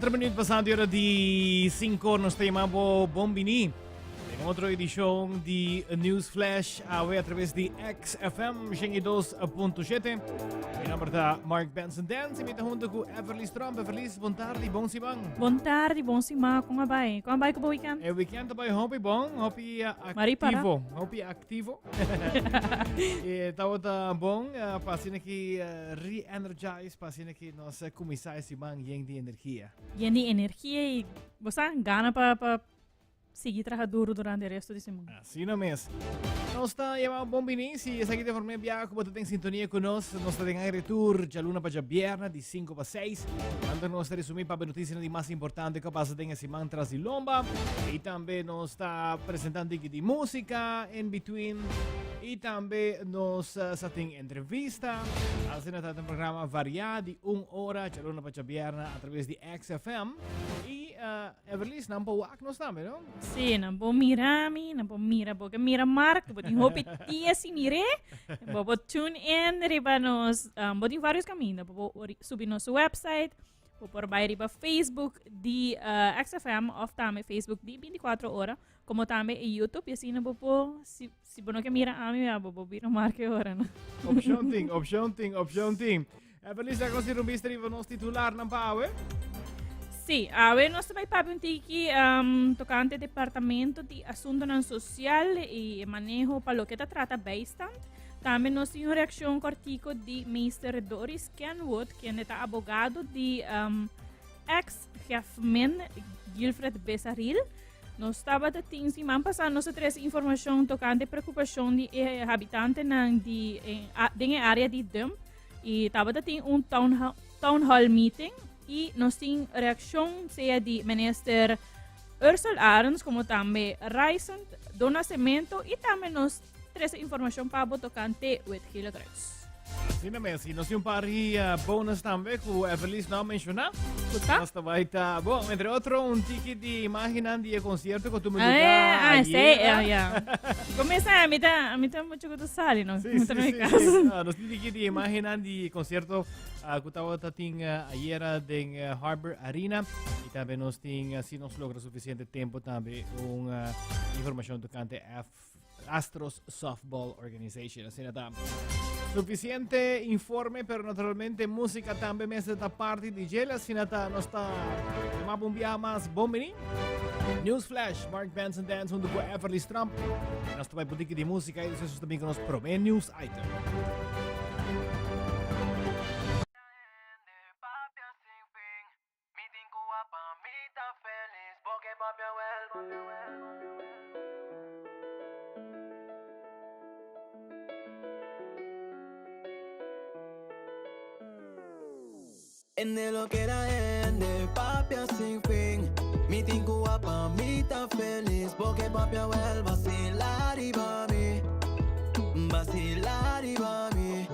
4 minutos pasando hora di 5 nos tempo Bombini. En otra edición de News Flash a través de XFM 102.7. Mi nombre es Mark Benson Dance e mi junto con Everly Strom. Everly, buon tardi, buon sibang. Buon tardi, buon sima, kung abay. Kung abay ko ba weekend? Weekend tayo hopi bong, hopi Maripara. aktivo. Hopi aktivo. Tawo ta bong, pasina ki re-energize, pasina ki nos kumisay si bang yang di energia. Yan di energia e basta gana pa seguir trabajando durante el resto de semana. Assim não mesmo. Nós está chamando Bombini, se essa aqui de forma viaja, como tu tem sintonia conosco, nós está em retur, de luna para viernes, de 5 para 6. Antes nós está resumir para a notícia de mais importante que passa tem esse mantras de lomba. E também nós está apresentando aqui de música, in between. E também nós está tem entrevista. Assim está um programa variado de 1 hora, de luna para viernes, através de XFM. E Everly, não pode wak nós também, não? Sim, não vou mirar porque mira Mark, botin hopi tia si mire, bobo tune in, riba nos, botin vários caminhos, bobo subir nosso website, bobo por baixo riba Facebook de XFM, of também Facebook de 24 horas, como também e YouTube, e assim, bobo, se bono que mira a mim, bobo vira Mark agora, não? Option ting. Everly, se così rumbiste riba nos titular ng pau, Sim, nós também perguntamos aqui tocante Departamento de Assunto Social e Manejo para o que trata bastante. Também nós temos uma reação cortico de Mr. Doris Kenwood, que é abogado de ex-chefman Gilfred Bessaril. Nós estávamos tendo semana passada nós temos informação tocante preocupação de habitantes na área de dump e estávamos tendo town hall meeting. E nós temos reação seja de minister Ursula Arons, como também Raisen, Dona Cemento, e também nós temos informação para o tocante with Gila Cruz. Sim, mesmo. E nós temos um par de bônus também que o Everly não mencionou. Nós também está, bom, entre outros, ticket de imagem de concerto que tu me deu. Começa a mitad muito que tu sali, não? Sim. Nós temos ticket de imagem de concerto que estava ayer em Harbor Arena. E também nós temos, se nós logra suficiente tempo, também uma informação tocante Astros Softball Organization. Assim, está. Suficiente informe, pero naturalmente música también me hace esta parte de Jela, sinata no está más un día más bombini. News Flash, Mark Benson Dance junto con Everly Strom. Nós também boutique de música e vocês também que nos promete news item. En de lo que era de papi sin fin. Mi tinco pa mi tan feliz porque papi vuelve vacilar y va mí.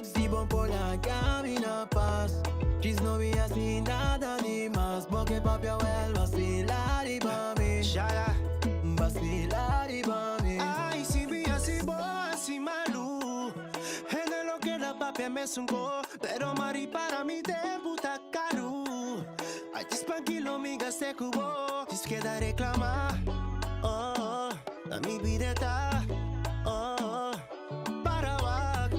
Si voy por la camina paz, quis no vi así nada ni más porque papi vuelve vacilar y va mí. Vacilar y va mí. Ay, si vi así boa, así malu. En de lo que era papi me sungó, pero mari para mi tempo tá caro. Ai, tranquilo, me gasté cubo. Diz que dá reclamar. A mi vida tá. Para wak.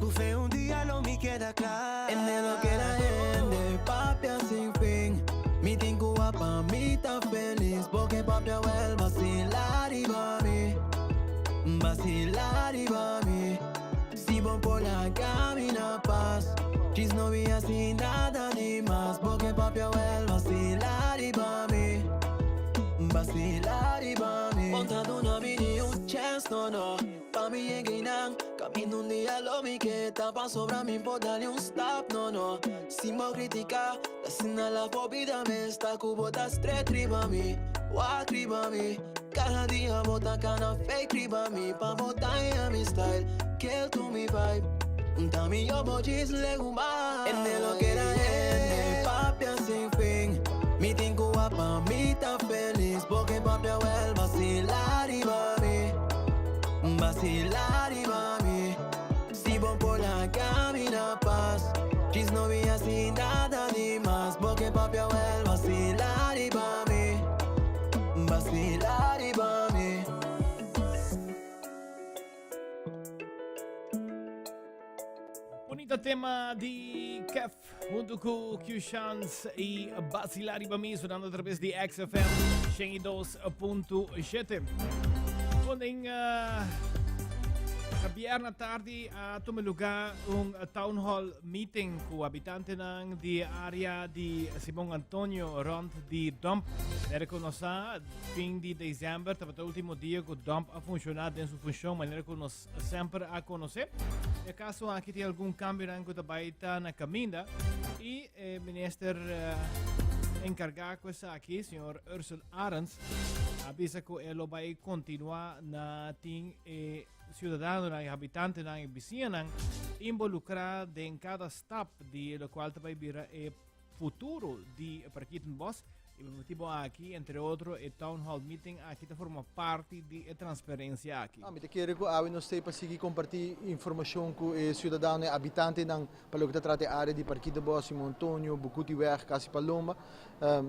Cufé dia não me queda claro. En de lo que era de papi sin fin. Mi tinco pa mi tan feliz porque papi vuelve vacilar y va mí. Si voy por la camina paz, quis no vi así nada ni más porque papi vuelve vacilar y va mí. Montando una mini un chance, no. Pa' mí engañan, camino un día lo mi que tapa sobra mi por darle un stop, no. Sin me criticar, la cena la vida me está cubo das tres triba mi. Wa triba mi. Cada día bota cana fake triba mi. Pa' botar en mi style, kill to mi vibe. Un tami yo bojis le gumba. En de lo que era de papi sin fin. Mi tinco pa' mi tan feliz porque papi vuelve vacilar y va mí. Si voy por la camina paz, quis no vi así nada ni más. Esta tema di Kef junto con Q-Chance y Basilari Bami sonando a través de XFM 102.7. Konding Biyerna tardi tome lugar un town hall meeting com abitantes di area di Simon Antonio rond di dump. Nere conosca fim de dezembro, estava o último dia que o dump a funcionar dentro da função, mas nere conosca sempre a conhecer. E caso aqui tem algum cambio na que está na caminha e o ministro encarregado com essa aqui, senhor Ursel Arens, avisa que ele vai continuar na ting cidadãos e habitantes e vizinhos involucrados em cada step de lo qual vai virar o futuro de Parquitenbos. E o motivo aqui, entre outros, o Town Hall Meeting aqui forma parte da transparência aqui. Eu quero que a nós para seguir compartilhar informação com os cidadãos e habitantes para o que trata a área de Parquitenbos, Simão Antônio, Bucutiweg, Casa Paloma.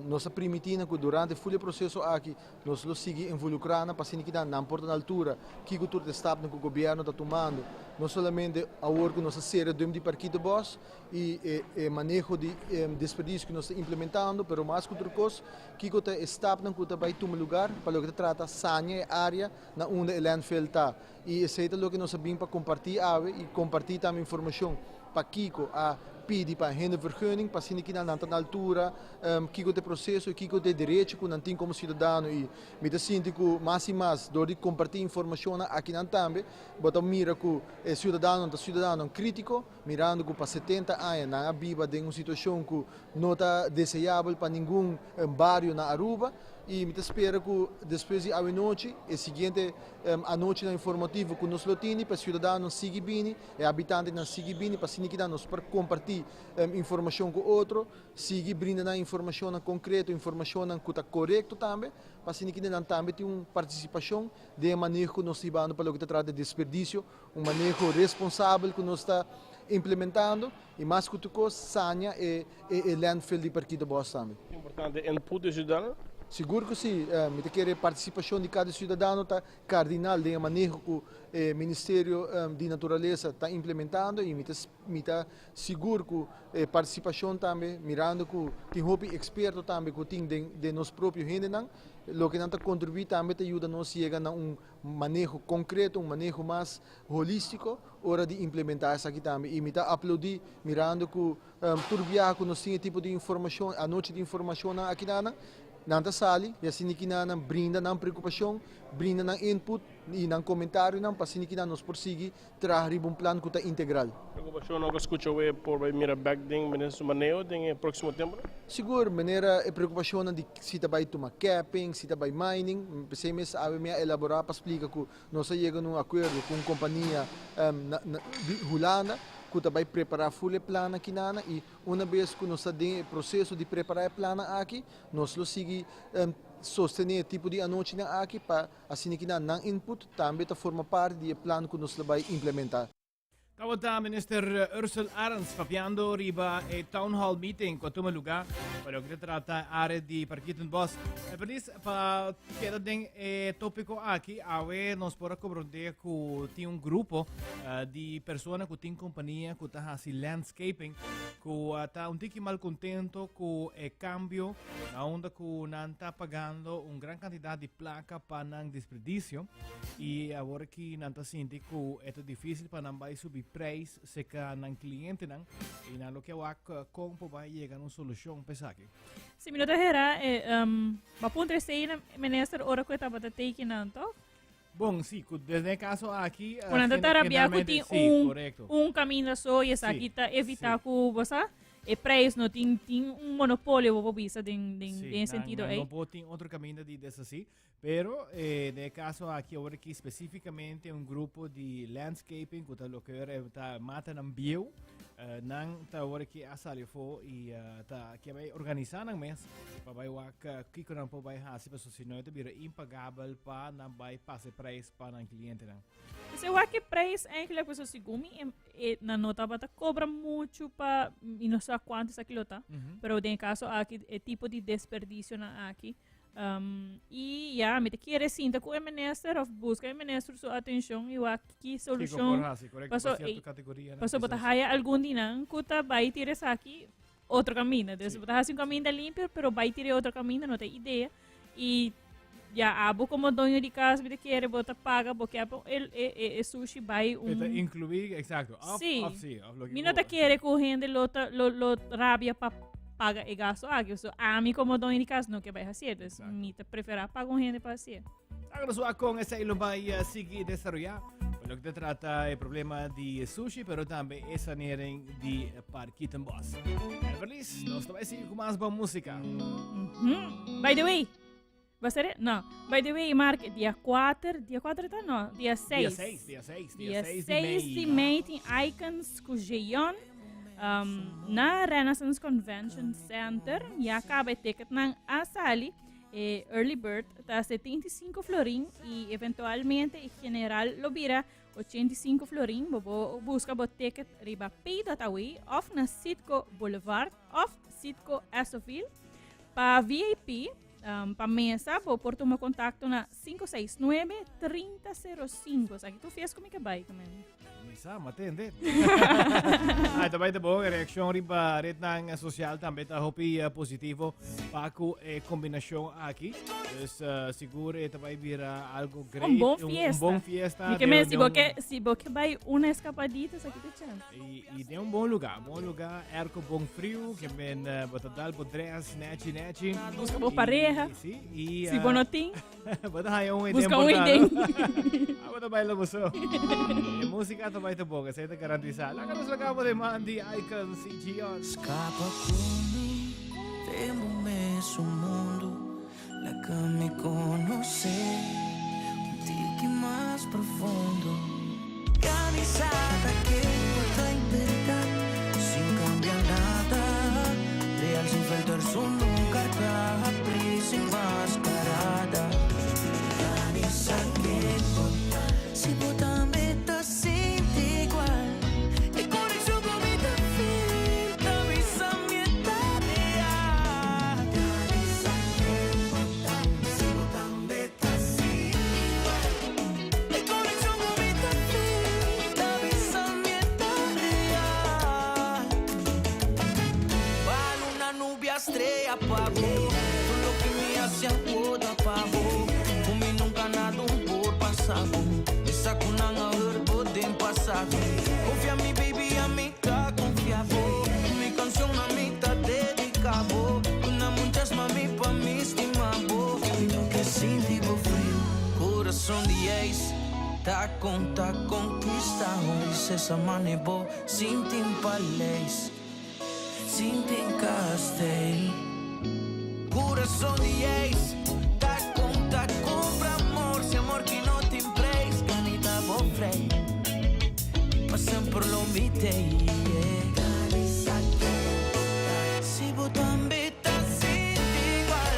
Nós permitimos que durante o processo aqui nós lo seguimos involucrando para que não importa a altura que o turno está no governo está tomando, não somente a hora que nós ser de Parquitenbos e manejo de desperdício que nós estamos implementando, mas mais que outra coisa que está no que vai tomar lugar para o que trata sanya área na onde o landfill está. E isso é o que nós sabemos para compartilhar e compartilhar também informação para Kiko a pedir para a vergunning, para que não na altura, Kiko de processo, Kiko de direito que não tem como cidadão e me dá síndico mais e mais, door de compartilhar informação aqui não também, bota mira que o cidadão crítico, mirando que para 70 anos na viva de uma situação que não está desejável para nenhum bairro na Aruba. E me espero que depois de a noite, a seguinte a noite informativo que nós temos para os cidadãos seguir bem, e habitantes não seguir bem, para que nós para compartilhar informação com outro, seguir brindando informação concreta, informação que está correta também, para que nós também tenha uma participação de manejo que nós estamos para o que trata de desperdício, manejo responsável que nós está implementando e mais que tudo sanya e landfill de Parquitenbos também. Importante input do cidadão. Seguro que sim, me quer a participação de cada cidadão está cardinal de manejo que o Ministério de Natureza está implementando e me está seguro que a participação também, mirando que tem hobby experto também que tem de nós próprios gente não, o que não está contribuir também ajuda nós chegar a manejo concreto, manejo mais holístico, hora de implementar isso aqui também. E me está aplaudir mirando que turbiar que nós temos tipo de informação, a noite de informação aqui não sali, e assim que não brinda não preocupação, brinda não input e não comentário não para assim que nós prosseguir trazer um plano que está integral. Preocupação não escuta o por vai mirar back ding menos manejo em próximo tempo. Seguro, maneira a preocupação de se está vai tomar capping, se está vai mining, pensei mesmo a minha elaborar para explicar que nós chegamos num acordo com uma companhia holanda que vai preparar full plano aqui nana e uma vez que nós temos o processo de preparar plano aqui, nós lo seguir sostener tipo de anoite aqui para assim que não input também forma parte do plano que nós vai implementar. Kawata Minister Ursel Arens papiando riba a town hall meeting com toma lugar para o que trata a área de Parquitenbos. Por isso, para queda den tópico aqui, awe nos pora cobronder que tem grupo de pessoas que tem companhia que está assim landscaping que está tiki mal contento com o cambio na onda que não está pagando gran quantidade de placa para não desperdício e agora que não está sentindo que é difícil para não vai subir preço se que não cliente não e não lo que como vai chegar uma solução para aqui. Se minuto era bapuntre sei na minister ora que estava taking nanto. Bom, sim, desde o caso aqui Quando está rabiado tem caminho só e essa aqui está evitar que você e preço não tem monopólio para bisa em sentido aí. Não pode ter outro caminho de assim, pero no caso aqui agora que especificamente grupo de landscaping que está lo que está mata nam bio não está agora que a salir fo e tá que vai organizar nam mês para vai que que não vai fazer para se não é bira impagável para não vai passar preço para o cliente não. Se eu acho que preço é que a pessoa segumi na nota bata cobra muito para e não sei quanto aquilo tá, pero em caso aqui é tipo de desperdício na aqui E me te quer sinta com o ministro of busca o ministro sua atenção e o aqui Kiko solução Porrasi, correcto, Pasó, para cierta categoría. Paso botar haya algún día, cuta vai tirar aqui outro caminho. Desde botar assim um caminho limpio, pero vai tirar outro caminho, não tem ideia. E abo como dono de casa, me quer botar paga, porque é sushi vai Incluir, exacto. Off, Sí. off, sí. Off, lo que Mi não te quer correndo lo rabia para paga e gasto aqui. So, a mim como dono de casa não que vai fazer. Exacto. Mi te prefere pagar com gente para fazer. Agora con esa lo va a seguir desarrollar. Por lo que te trata el problema de sushi, pero también esa nieren de Parquita Boss. Feliz, nos vai seguir com mais boa música. By the way, vai ser? Não. By the way, Mark, dia 4 tá não, dia 6. Dia 6 de Mei tem Icons com Jeon. Na Renaissance Convention Center, e acaba o ticket ng Asali, Early Bird, está 75 florin e eventualmente em general lobira 85 florin. Busca o ticket riba Pay.awi off na Sitco Boulevard off Sitco Esofil. Para VIP, para mesa, por tomar contato na 569-3005. Aqui tu fez como é que vai, também. Misa, matende. Também tá bom, a reação riba red ng social também tá hopi positivo para com combinação aqui. Então, seguro também vira algo great. Um bom fiesta. Um bom fiesta. E que mesmo, se você vai uma escapadita, aqui tem chance. E de um bom lugar, erco bom frio, que ben botadal podreas, nechi. Busca boa pareja. Sim, e Se bonotim, bota aí busca um idem. Bota baila mo so. E música também tá bom, você tá garantizado. Lá que nós acabamos de Mandy Icons e Gion. Escapa conmigo, temo su mundo, la que me conoce, un tiki más profundo. Organizada que está en verdad, sin cambiar nada, real sin faltar su nunca prisa enmascarada. Organizada que si botan meta sin igual. Estrella apagó, todo lo que me hacían cuota apagó. Kumi nunca nada por pasado, me saco una herbo de pasado. Confía en mi baby, a mí está confiado. Mi canción a mí está dedicado. Una muchas mami pa' mí estimado. Lo que sentí frío, corazón de ace. Tá conquistado, dice esa manebo, sin timpalés. Sinti castel, coração de ex, tá compra amor, se amor que não te empresta, canita bofrei, mas sempre lo mitei. Se botam beta sin igual,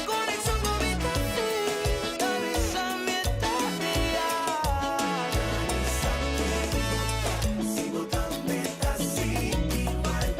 conexão com beta fim, avisa minha tarea. Se botam beta sin igual.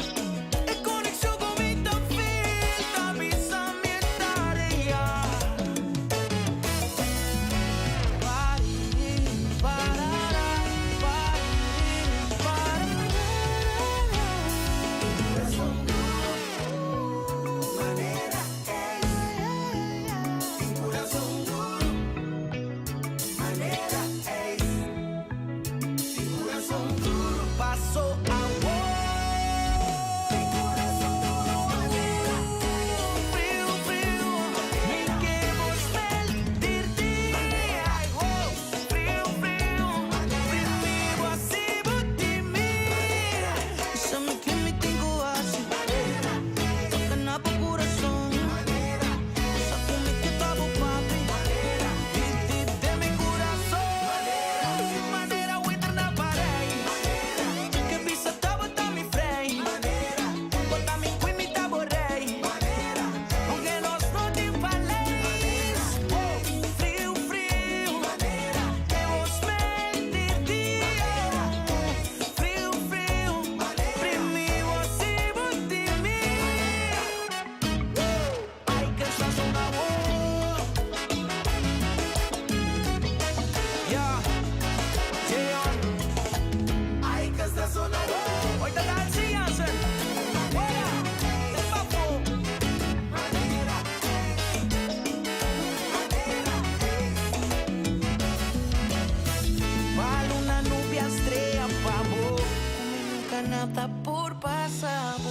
sapo.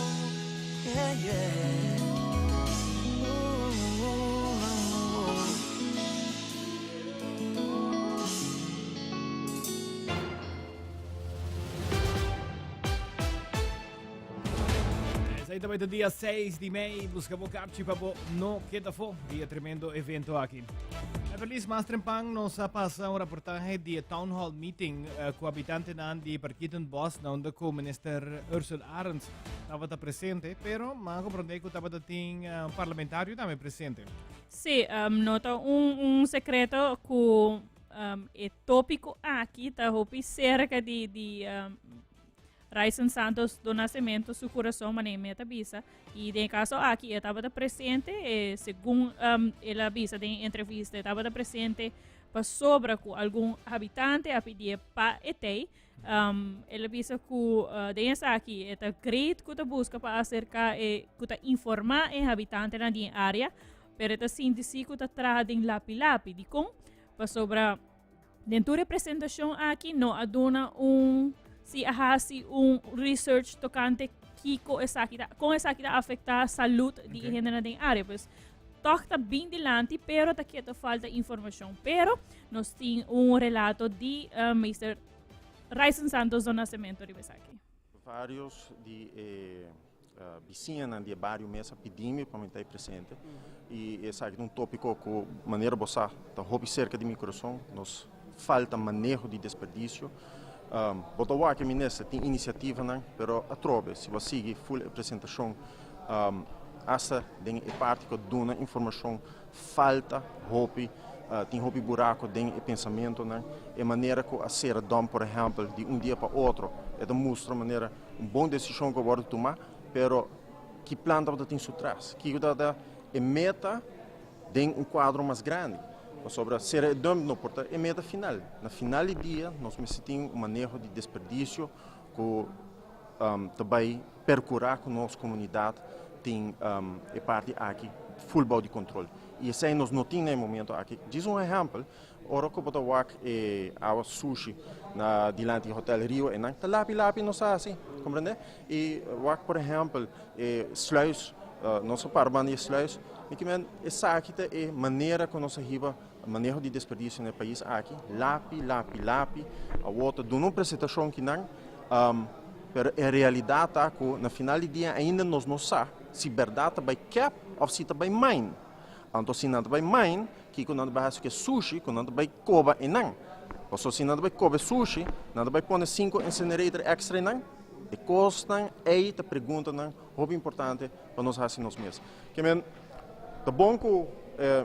Yeah, yeah. Exatamente dia 6 de maio, buscamos capci para no queda fo, dia tremendo evento aqui. É feliz mas trempang nos passa um reportagem de Town Hall Meeting com habitante de Parkitten Bos, onde o minister Ursula Arens estava presente, pero mas compreendei que estava um parlamentário também presente. Sim, nota secreto que é tópico aqui, tá cerca de Raisen Santos do Nascimento, seu coração, mas nem meta bisa. E em caso aqui, eu estava presente, segundo ela bisa em entrevista, estava presente para sobre com algum habitante a pedir para etei. Ela bisa que dentro aqui, é great que busca para acercar que informar em habitante na área, pero é sim disse que traz em lapi de com para sobre dentro da representação aqui não aduna se hasi research tocante com essa que afeta a saúde de gênero da área, pois toca bem dilante, pero aqui falta informação. Pero nós temos relato de Mr. Raisen Santos do Nascimento de Besaki. Vários de vizinhos de vários meses pedimos para estar presente e esse é um tópico que maneira bossa tá hobby cerca de microsom, nos falta manejo de desperdício. Botawa que ministra tem iniciativa não, pero a trobe se você seguir full apresentação essa tem parte que dona informação falta hobby tem hobby buraco tem pensamento não é maneira que a ser dom por exemplo de dia para outro é mostra maneira boa decisão que pode tomar pero que planta você tem trás que é meta tem quadro mais grande sobre ser dom no porta é meta final na final do dia nós necessitamos manejo de desperdício que também percurar com nossa comunidade tem parte aqui full body control e esse nós não temos no momento aqui diz exemplo ora que botar wak a sushi na dilante hotel Rio e não tá lapi não sabe assim compreende e wak por exemplo sluis nossa parban e sluis e que men essa aqui é maneira que nós arriba manejo de desperdício no país aqui lapi a outra do não apresentação que não pero a realidade tá que na final do dia ainda nós não sabe se verdade vai cap ou se vai mine então se não vai mine que quando vai fazer sushi quando vai coba e não ou se não vai coba sushi não vai pôr 5 incinerator extra não e custa aí te pergunta não o importante para nós fazer nós mesmos que men tá bom que o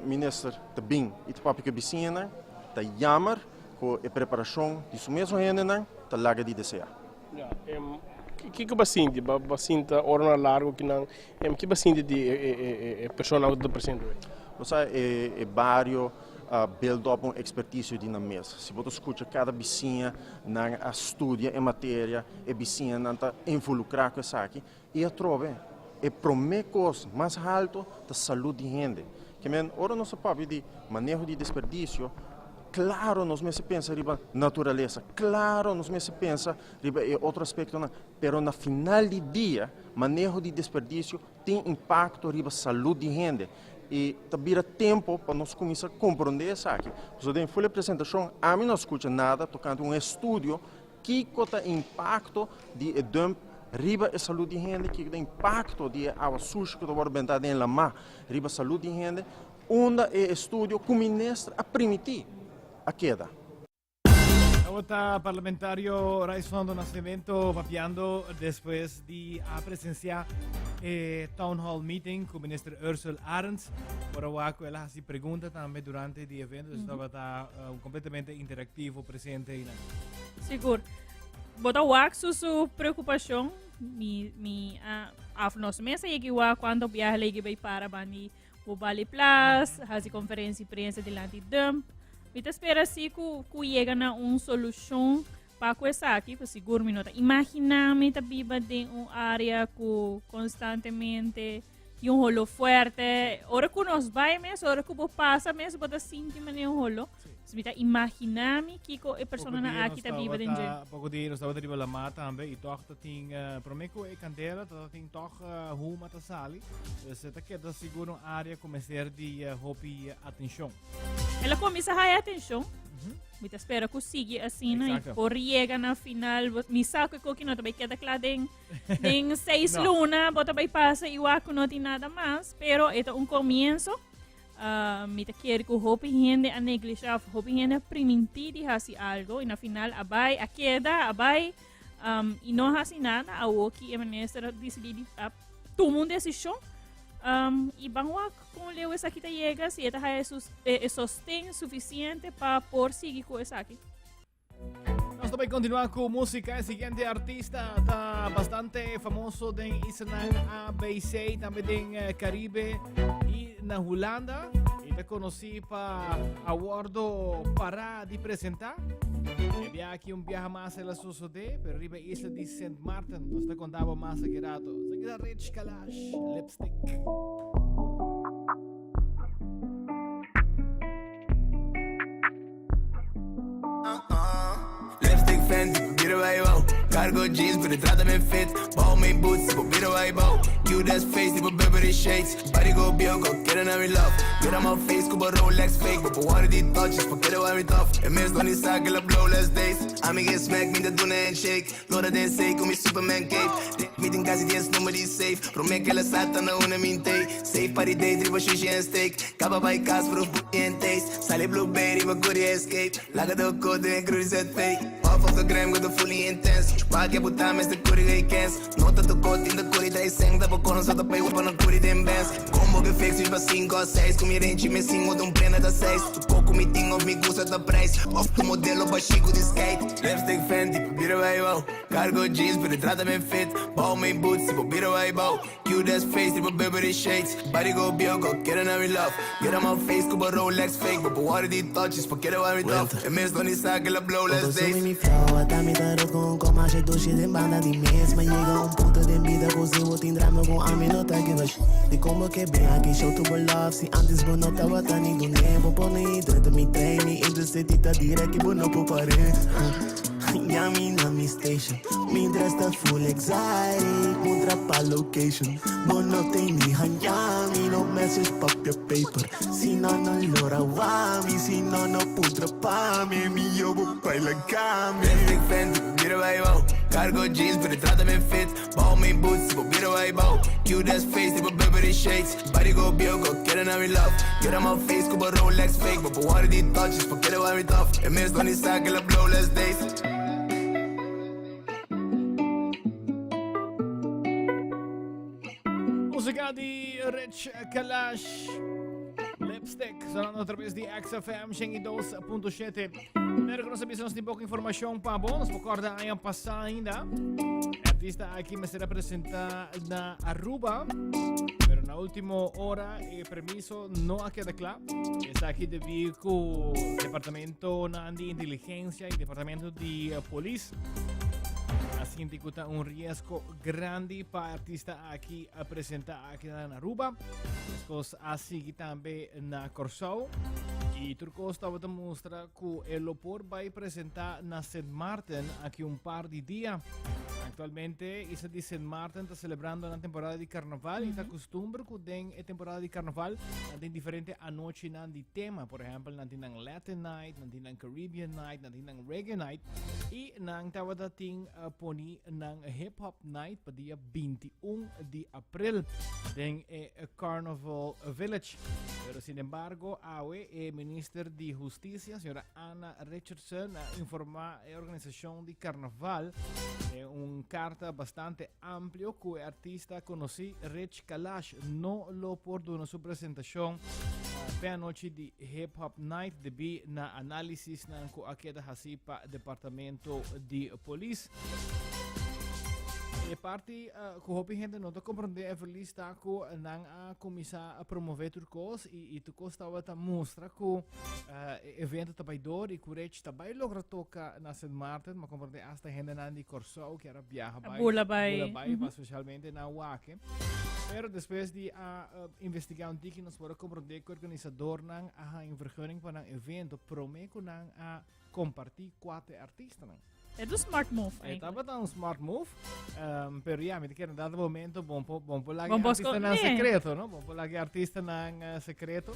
ministro tá bem e tá papo que bicina tá jammer com a preparação de su mesmo ainda não tá larga de desejar que basinti basinta orna largo que não que basinti de pessoa que está presente você é vários build up uma expertise de na mesa se você escuta cada vizinha na estudia em matéria e vizinha não tá involucrar com isso aqui e a trove é promecos mais alto da saúde de gente que men ora nosso papo de manejo de desperdício claro nós mesmo pensa riba natureza claro nós mesmo pensa riba é outro aspecto não pero na final do dia manejo de desperdício tem impacto riba saúde de gente e também tempo para nós começar a compreender isso aqui você tem full apresentação a mim não escuta nada tocando estudo que cota impacto de dump riba a saúde de gente que tem impacto de a sushi que vai bentar em la ma riba saúde de gente onde é estudo que ministra a permitir a queda. Ahora parlamentario Raison do Nascimento papiando después de presenciar Town Hall Meeting con ministro Ursula Arens. Por ahora, ela se pergunta também durante o evento, estava completamente interativo, presente. Seguro. Bota o sua preocupação, nós mesa e quando viaja legi para bani o Bali Plus, faz conferência e imprensa delante de eu espero assim que chega a uma solução para isso aqui, para seguro minuto. Imagina-me que viva em uma área que constantemente tem rolo forte. Ora que nós vai mesmo, ora que passa mesmo, pode sentir um rolo. Smita imaginami kiko e persona na aki ta viva den je. Poco di non stava arrivando la mata ambe i toch dat ting promeco e candela dat ting toch hoe mata sali. Se ta che da sicuro area come ser di hopi attention. E la come sa hai attention. Mita spera que siga assim, né? Por chega na final, mi sa que coque não também queda claro den 6 luna, bota vai passa e o aco não tem nada mais, pero é começo. Mita quer que o hopi gente a negligenciar, hopi gente priminti de hasi algo e na final abai a queda, abai e não hasi nada, a o que é ministra decidir tomar uma decisão. E vamos com o Leo essa aqui chega se esta é sostém suficiente para por seguir com essa aqui. Nós também continuamos com música. O seguinte artista está bastante famoso em Island, ABC, também em Caribe e na Holanda. E está conhecido para awardo para de apresentar. E aqui viaje mais a suceder, per arriba isla di St. Martin. Nós te contava mais aqui rato. Aqui da Rich Kalash, Lipstick. Lipstick Fendi, vira vai wow. Cargo jeans, but it trata me fit. Ball me boots, tipo vira vai wow. Cute ass face, tipo Beverly Shades. Body go Bianco, get another love. Get on my face, cuba Rolex fake. But one of these touches, forget it, I'm tough. E mes non sa che la blow less days. Ami get smack, me da duna handshake. Lora de say, come Superman cape. Meeting casa dias, nobody safe. Promete que la sata na una mintei. Safe party day, tripa sushi and steak. Capa by cast, pro booty and taste. Sale blueberry, but good escape. Laga do code, and cruise set fake. Off of the gram, with the fully intense. Chupa que puta, mas the curry gay cans. Nota do code, in the curry day sang. Dá pra conocer da pay, upa na curry dem bands. Combo que fix, viva 5 ou 6. Com mirente, me singo de plena da 6. Tu coco, me tingo, me gusta da price. Off do modelo, baixinho de skate. Lipstick Fendi, vira vai wow. Cargo jeans, but it trata me fit. Ball me boots, tipo vira vai wow. Cute ass face, tipo Beverly Shades. Body go Bianco, get another love. Get on my face, cuba Rolex fake. But one of these touches, forget it, I'm tough. E mes non sa che la blow less days. Mi flow, até me dar com como achei do shit em banda de mesma. Chega ponto de vida com seu tindramo com a minota que vai. E como que bem aqui show to love. Se antes vou não tava tão do nevo. Pone dentro me treine. Intercedita direct, vou não por parer. Yummy na mi station. Me dress the full exotic. Mudra pa location. But no tem ni hanyami. No message pop your paper. Si no lora wami. Si no putra pa me. Mi yo baila kami. Lipstick Fendi, vira vai wow. Cargo jeans, but it trata me fit. Ball me boots, tipo vira vai wow. Cute ass face, tipo Beverly Shades. Body go Bianco, get another love. Get on my face, cuba Rolex fake. But one of these touches, forget it, I'm tough. E mes non sa che la blow less days. Música de Rich Kalash, Lipstick, sonando através de XFM 102.7. Primeiro que nós sabemos tem pouca informação para bom, nos recorda aí passar ainda. O artista aqui me será apresentar na Aruba, mas na última hora o permisso não queda claro. Está aqui devido com o Departamento de Inteligência e Departamento de Polícia. Assim dificulta risco grande para o artista aqui apresentar aqui na Aruba. As assim também na Corsou. E Turco estava a mostrar que o aeroporto vai apresentar na St. Martin aqui par de dias. Atualmente, isso de St. Martin está celebrando a temporada de carnaval. E está costume que tem a temporada de carnaval tem diferente a noite de tema. Por exemplo, tem Latin Night, tem Caribbean Night, tem Reggae Night. E estava a poni ng Hip Hop Night para dia 21 de abril em Carnival Village. Pero sin embargo, awe Minister de Justiça, senhora Anna Richardson, informou a organização de carnaval carta bastante amplio que o artista conhecido Rich Kalash não lo perdona sua apresentação para a noite de Hip Hop Night devido na análise na que aqui da Departamento de Polícia. E parte que hopi gente não tá compreender é feliz tá com não a começar a promover turcos e turcos estava tá mostra que evento tá baidor e curete tá bem logra toca na St. Martin, mas compreender hasta gente na de Corso que era viaja A Bulabai. especialmente na Wake. Pero depois de investigar que nós podemos compreender que o organizador não a vergunning para um evento promete não a compartilhar 4 artistas. É do smart move, Estava um smart move, pero me dijeron dado momento bom lá Bom artista não né? secreto, não? Bom lá artista não secreto.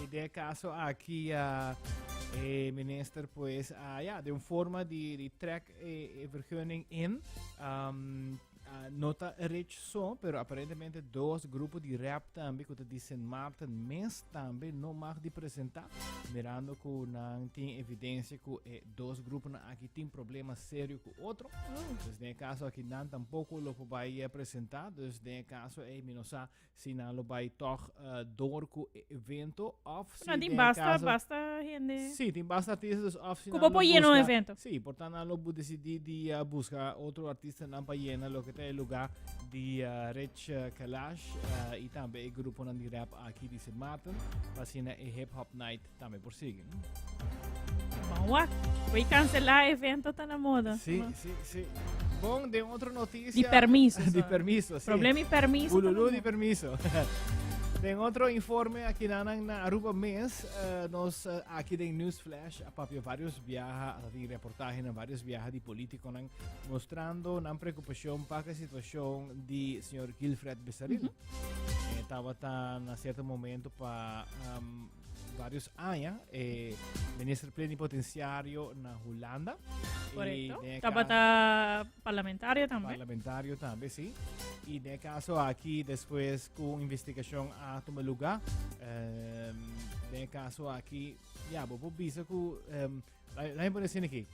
E de caso aqui minister pues de forma de track vergunning in. Nota rich so, pero aparentemente 2 grupos de rap também que dizem Martin Mens também não mag de apresentar, mirando que não tem evidência que 2 grupos aqui tem problema sério com o outro. Então, nesse caso aqui não tampouco lo vai apresentar, então nesse caso minosa se não lo vai toch door com evento of se Não, tem basta gente. Sim, tem basta artistas of se Como põe no evento. Sim, portanto não lo decidir de buscar outro artista não para llenar lo que tem lugar de Rich Kalash e também o grupo de rap aqui de St. Martin, assim a Hip Hop Night também por seguir. Bom, vai cancelar o evento, tá na moda. Sim. Bom, de outra notícia. De permiso. De permiso, sim. Problema de permiso. Bululu de permiso. Tem outro informe aqui na Aruba Mês, nós aqui tem Newsflash, a vários viajes, tem reportagem na vários viajes de político, mostrando na preocupação para a situação de Sr. Gilfred Bessaril. Estava na certo momento para vários anos, ministro plenipotenciário na Holanda. Correto. Estava parlamentário também. Parlamentário também, sim. E no caso aqui, depois com investigação a tomar lugar, no caso aqui, vou dizer que lá em assim aqui,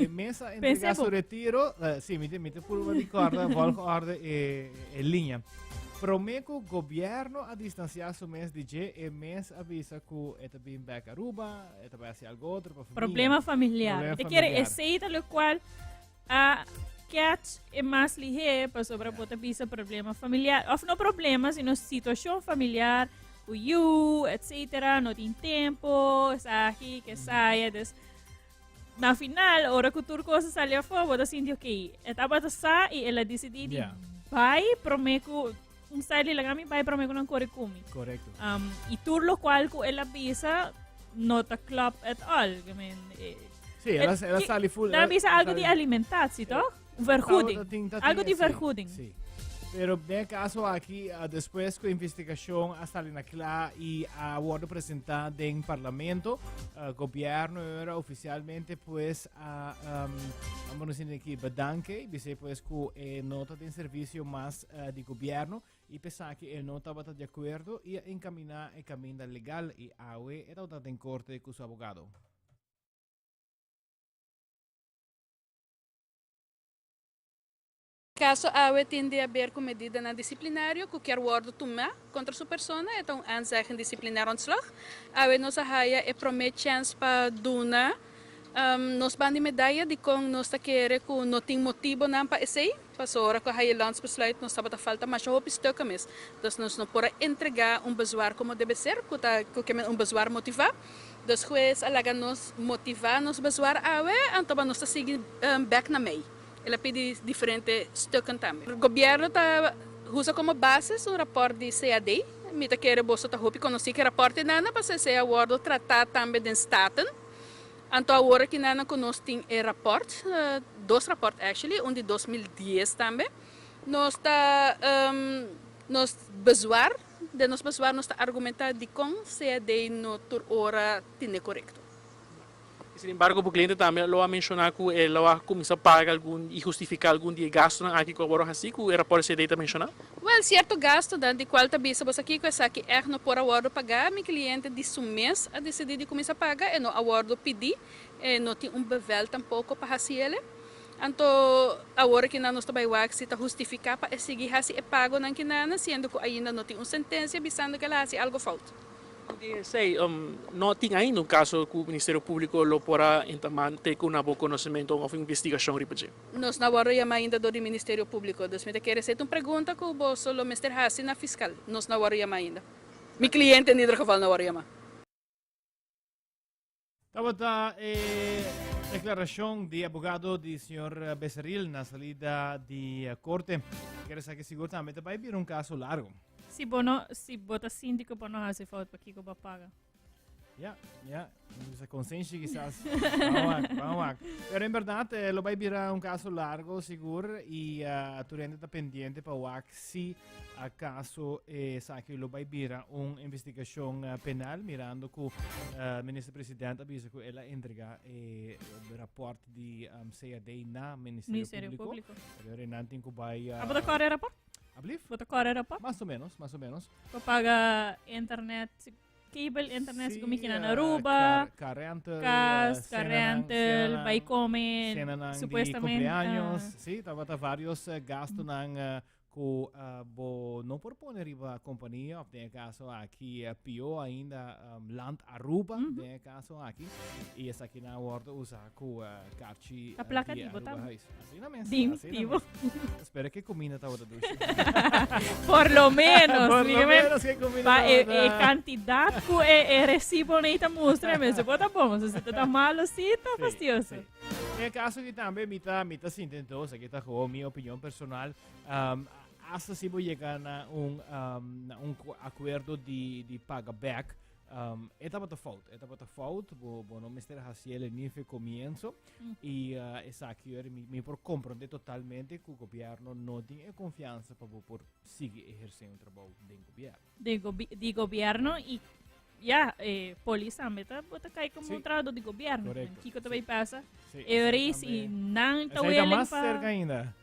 mesa entregar seu retiro, sim, me por uma de corda, volta ordem em linha. Promete o governo a distanciar o mês de G e mês avisa que está bem back a Aruba, está vai ser algo outro para Problema familiar. Te quer aceita lo qual a catch é mais ligeiro para sobre a visa problema familiar. Of não problema, sino situação familiar, o you, etc. Não tem tempo, aqui que saia. Na final, hora que o turco se saiu fora, você sentiu que estava a sair e ela decidiu vai promete style lang kami by promeko ng curriculum. Correcto. E tur lo qual ko ela bisa not a club at all. I mean, sí, ela sali full. Na bisa algo di alimentatie, toch? Vergoeding. Algo di vergoeding. Sí. Pero no caso aqui, depois que a investigação está ali na clá e a word apresentada em parlamento, o governo era oficialmente pues vamos dizer aqui bedanke, dice pues que nota de serviço mais de governo e pensar que ele não estava de acordo e encaminar o caminho legal e awe era em corte com seu advogado. Caso AWE tende a haver com medida na disciplinário, qualquer word tomar contra sua pessoa, então aanzeggen disciplinair ontslag. AWE nos haya e promete chance para duna, nos bandi medalha de com nos querer que não tem motivo não para esse, para hora que haya landsbesluit nos estava falta mais um stukken mes, dus nos não pode entregar bezwaar como deve ser, que bezwaar motivar. Dus juez alaga nos motivar nos bezwaar AWE, então nos seguir back na mei. Ela pede diferentes stukken também. O governo usa como base um rapport de CAD. Mita quer você tá hopi conhecer que rapport nana para ser a word tratar também de staten. Então agora que nana conosco tem rapport, 2 rapport actually, de 2010 também. Nós tá nos bezwaar, nós tá argumentar de com CAD no tur hora tinha correto. Sin embargo, o cliente também lo ha mencionado que ele vai começar a pagar e justificar algum dia gasto aqui com o assim, que era por ser data mencionar? Well, certo gasto de qual também você aqui que essa que não por acordo pagar, meu cliente de mês a decidir de começar a pagar e não acordo pedir, e não tem bevel tampouco para fazer ele. Então, agora que nós também vai se justificar para seguir assim e pago não que nada, sendo que ainda não tem sentença, bisando que ela hace algo falta. Sei, não tinha ainda um caso que o Ministério Público lo porá entamante com um bom conhecimento ou investigação ripaje. Nós não vamos ainda do Ministério Público. Nós me quer fazer uma pergunta que o solo Mr. Hassi na fiscal. Nós não vamos ainda. Mi cliente em geval não vamos. Tabata declaração de advogado do Sr. Becerril na salida de corte. Quer dizer que seguramente vai vir um caso largo. Si bota síndico para não fazer falta para que eu paga. Ya, esa consciência quizás. Vamos. Pero en verdad lo vai virar un caso largo, seguro, y tu gente está pendiente para ver si acaso que lo vai virar una investigación penal, mirando que el ministro presidente avisa que él entrega el reporte de CAD na Ministerio Público. Pero nanti que vai... Bota qual é o rapport? Bota qual é o rapport? Mais ou menos. Para pagar internet... Cable, internet, sí, kumikina na Aruba, gas, rental, vai comer, supostamente. Cumpleaños, sí, tabata vários gastos que não proponer a companhia, em caso aqui pior ainda, Land Aruba, em caso aqui, e essa aqui na hora usar com carti a placa de botar. Sim, espero que combine tá outra ducha. Por lo menos que combine. Quantidade que recibo nesta mostra mesmo, bota bom, se tá malo assim, tá fastidioso. Em caso que também mita se tentou, aqui está com minha opinião personal, hasta se vou chegar a um acordo de payback, estava falta, não me estar fazendo nem no começo, e essa aqui me por compreender totalmente que o governo não tem confiança para por seguir exercendo o trabalho do governo. De governo e polícia também bota cair como um trabalho de governo. O que também passa? E não está mais cerca ainda.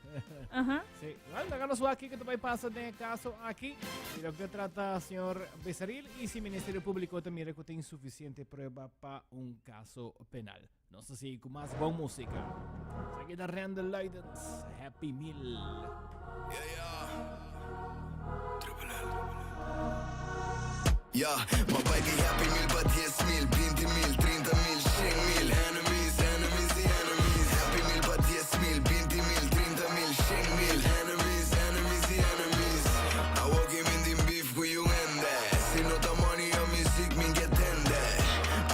Sí. Háganos aquí que também passa de caso aqui. E lo que trata o senhor Becerril e se o Ministério Público também que tem suficiente prova para um caso penal. Não sei se com mais boa música. Aqui da Randall Lightens, Happy Meal. My baby Happy Meal para 10 mil, 20 mil, 30 mil, 100 mil. Enemies e enemies. Happy Meal para 10 mil, 20 mil, 30 mil, 100 mil. Enemies e enemies. I walk him in the beef with you and that. Si no ta money a music min get tende.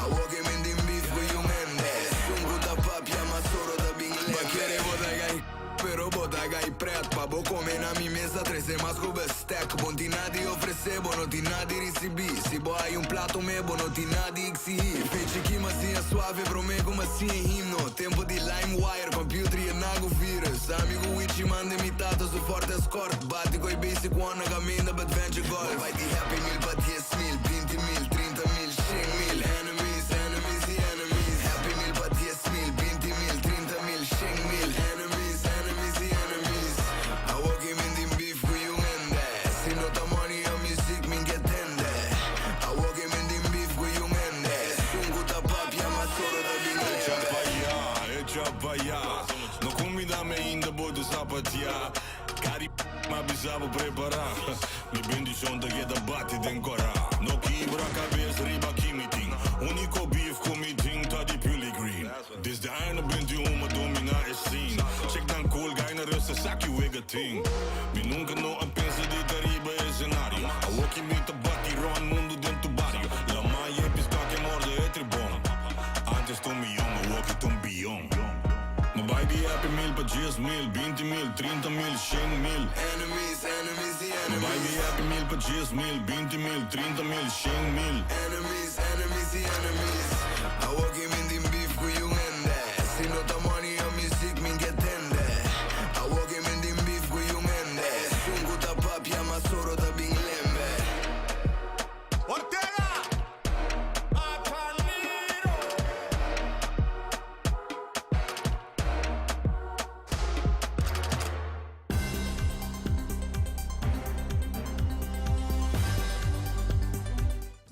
I walk him in the beef with you and that. Sungu ta papia ma soro da bingle. Ma quiere botagai, pero botagai pret. Pa bo come na mi mesa 3 mais com stack. Bom ti nadi oferece, bom ti nadi recebi. Se bo hai um prato me, bom ti nadi exigir. Fece que assim é suave, pro me como assim é himno. Tempo de LimeWire, computer e nago vírus. Amigo Witchy manda imitato su forte escort. Bate coi basic one, caminda but adventure golf. Vai de Happy Meal pa 10 mil, 20 mil, 30 mil, 100 mil. Enemies e enemies. Happy Meal pa 10 mil, 20 mil, 30 mil, 100 mil. Enemies e enemies. I walk him in the beef with you and that. Si no ta money a music min get tende. I walk him in the beef with you and that. Sungu ta papia ma soro da bingle. Chapaya, não combina-me ainda vou do sapatear. Cari ma bisavo preparar. Mi bendição da que da bate den cora. No quebra a cabeça riba aqui me ting. Único beef com me ting tá de pule green. Desde ano 21 dominar a scene. Check dan cool guy na resta saque o ega ting. Me nunca não pensa de tariba é cenário. A walkie me tá bate ron mundo dentro do barrio. La maia pisca que morde é tribom. Antes tu me a walkie tu bion. No vai de Happy Meal para 10 mil, 20 mil, 30 mil, 100 mil. Enemies e enemies. No vai de Happy Meal para 10 mil, 20 mil, 30 mil, 100 mil. Enemies e enemies. I walk him in the beef with you and that. Si no ta money a music min get tende. I walk him in the beef with you and that. Sungu ta papia ma soro da binglembe. Ortega!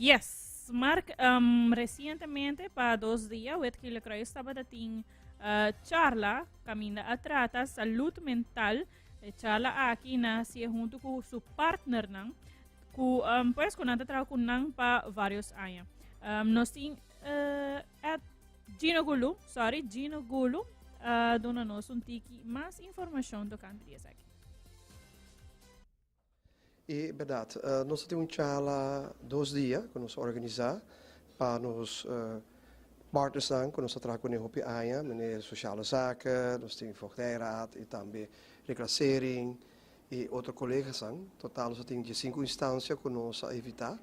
Yes, Mark, recientemente, para 2 días, que le creo estaba dando charla, camina a tratar salud mental, charla aqui na junto com seu partner, ku pues ku nanta trabajo kunang pa varios años. Nos ting at Gino Gulu, dona nos un tiki mais informação do country aqui. E verdade, nós temos um chala 2 dias que nós organizar para nos partners que nós trabalhamos com o Hopi Aya, meneer sociale zaken, nós temos voogdijraad e também reclassering e outros colegas total nós temos 5 instâncias que nós evitar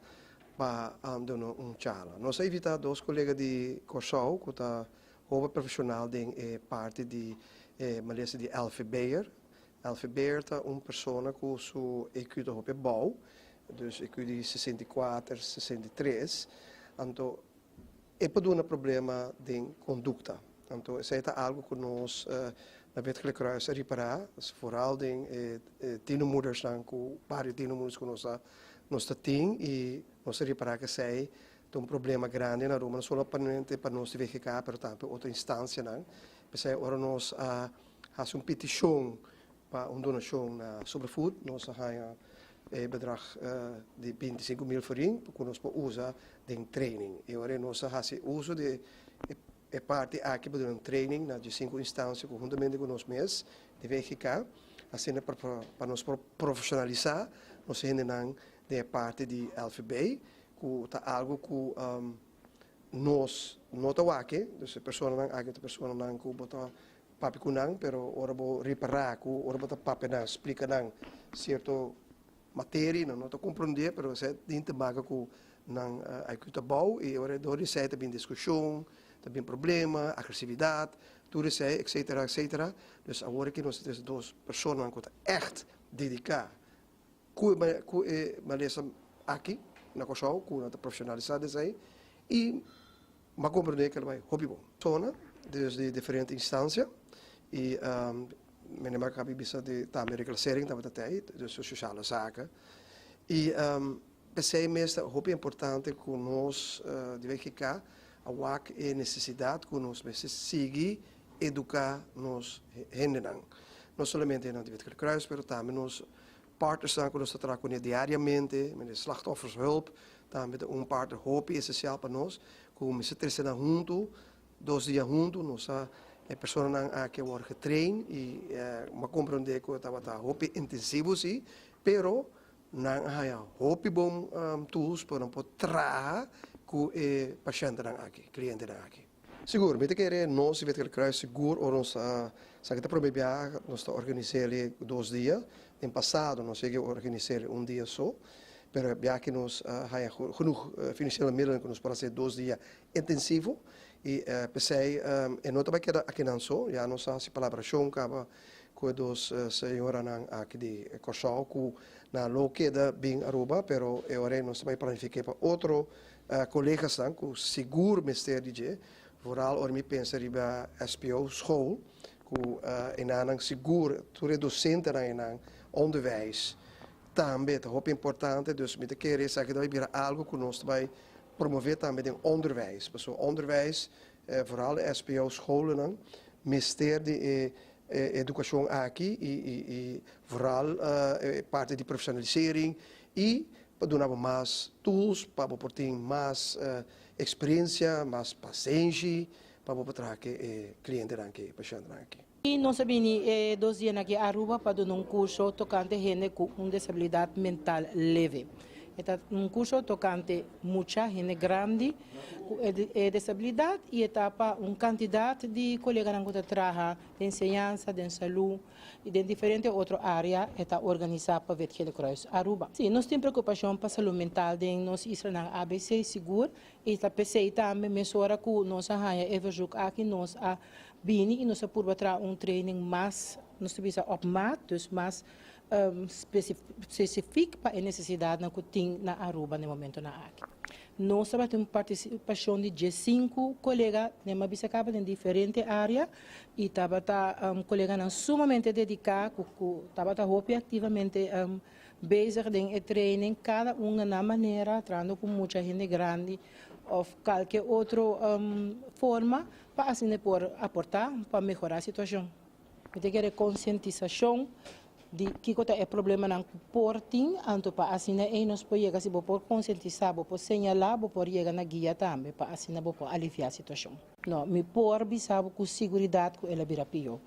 para dar um chala. Nós evitar 2 colegas de Corsau que está Hopi profissional de parte de Malaysia de Alfie Beyer. Alfie Beyer é uma pessoa com seu EQ de Hopi bom, dus EQ de 64, 63, então é para um problema de conduta. Então, isso é algo que nós, na Wetgelijk Kruis, reparar, vooral de tienermoeders, com vários tienermoeders que nós temos, e nós reparar que sei tem um problema grande na Roma, não só para nós verificar, mas também outra instância, porque agora nós fazemos uma petição para uma donação na Superfood, nós temos bedrag de 25.000 forint, porque nós podemos usar em training. E agora nós fazemos uso de parte aqui para um training na de 5 instâncias, conjuntamente com nós mesmos, de verificar, assim para nós profissionalizar, nós temos de parte de LFB, que é algo que nós não estamos aqui, então a pessoa não aqui, a pessoa não que bota papi kunang, pero ora bo reparar, ora bota papi não explica não certo matéria, não estou compreendendo, mas é dentro da maga que não é bom e agora do receita também discussão, também problema, agressividade, tudo isso, etc, etc. Dus agora que nós temos 2 pessoas que echt dedicar, que malesa aqui na Kosovo, que não está profissionalizado aí e mas compreender que ele vai hobby bom. Zona desde diferentes instâncias e men maak heb bisa de também reclassering dat tijd dus sociale zaken e pensei mesmo hoop importante que nós de verificar a wak e necessidade que nós mesmo seguir educar nos hendenang não somente na Wetgelijk Kruis mas também nos partners que nós trabalhamos diariamente met de slachtoffershulp também partner hoop essencial para nós como se três junto 2 dias junto nós pessoas que vão getraind e mas compreender que está hopi intensivo sim, pero não há hopi bom tools para não poder trabalhar com o paciente aqui, cliente aqui. Seguro, me querer nós Wetgelijk Kruis seguro ou nós sabe que probear nós organizar 2 dias. Em passado nós chegamos a organizar dia só, pero já que nós há genoeg financiële middelen que nós para fazer 2 dias intensivo. E pensei, e não também queda aqui não só, já não sei se colaboração com os senhores aqui de Corsau, que na lo queda bem Aruba, pero eu agora nós também planifiquei para outro colegas que seguro mestre DJ, vooral or me pensa riba SPO school, que enang seguro, tudo docente na onderwijs, também é muito importante, dus met de keren zeggen dat we algo que nós vai promover também em onderwijs. Dus onderwijs, vooral SPO scholen, ministerie de educação aqui e vooral parte de profissionalisering e para dar mais tools, para ter mais experiência, mais paciência, para poder ter clientes aqui, pacientes aqui. E nós sabemos 2 dias aqui a Aruba para dar curso tocante gente com disabilidade mental leve. É curso tocante muita gente grande com disabilidade e etapa quantidade de colegas que trabalham de ensinança, de saúde e de diferentes outras áreas está organizado para Wetgelijk Kruis Aruba. Sim, nós temos preocupação para a saúde mental de nós Israel ABC seguro e está pensei também mesora que nós aqui nós a bini e nós por trabalhar training mais nós temos op maat dus mais específico para a necessidade que tem na Aruba no momento na aqui. Nós temos participação de 5 colegas na Bisacaba em diferentes áreas e estava colegas sumamente dedicados, estava ativamente bezig em training, cada na maneira, tratando com muita gente grande ou qualquer outra forma para assim por aportar para melhorar a situação. Tem que ter conscientização di kiko ta é problema ng porting anto pa asina e nos po chega se bo por conscientizar bo por señalar bo por chega na guia também pa asina bo por aliviar a situação. No, mi por bisabo com seguridade com ela bira pio.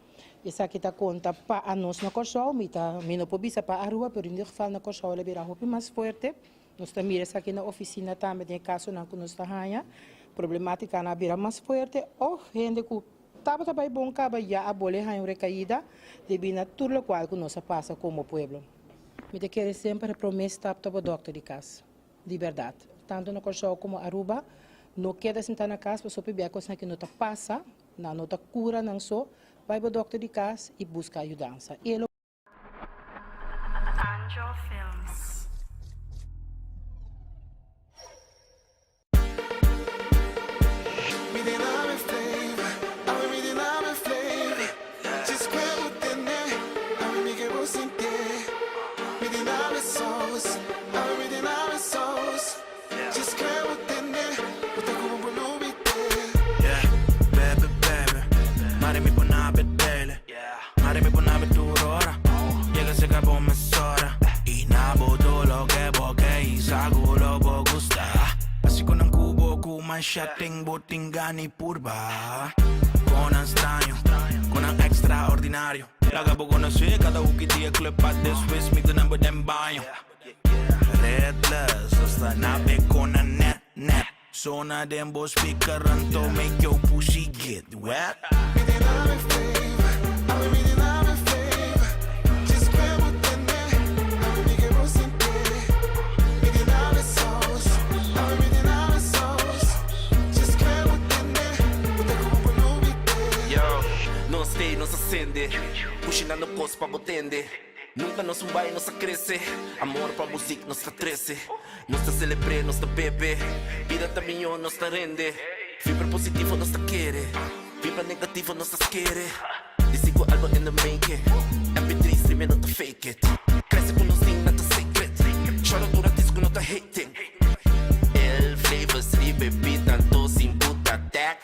Essa que tá conta pa a nós na corso, mi no po bisa pa a rua, pero no geval na corso ela bira hopi mais forte. Nós tá mira essa aqui na oficina também tem caso na que nós tá hanha, problemática na bira mais forte, ou gente que tava bem bom caba já a bolha hanha recaída, devido a tudo o qual que nós passa como pueblo. Me te quero sempre promessa para o doctor de casa, de verdade. Tanto na corso como a Aruba, não queda sentar na casa para saber a coisa que não está passa, não está cura, não só, vai para o doctor de casa e busca ajudança. Angel Films. Setting boting gani purba con un strano, con un extraordinario. Lagabo con una sue, cada uki dia club at the Swiss, me the number them banyo. Redless, hasta nabe con a net. Sona dem bo speaker to make your pussy get wet. Nos acende, puxando cos pra botende. Nunca nos vai, nos cresce. Amor pra música, nos trece. Nos celebre, nos bebe. Vida também, nos rende. Vibra positivo, nos quere. Vibra negativo, nos quere. De 5 álbum in the make. MP3 streaming, not fake it. Cresce com nos thing, not secret. Chora durante disco, not hating. El flavor, baby, tanto sin puta tech.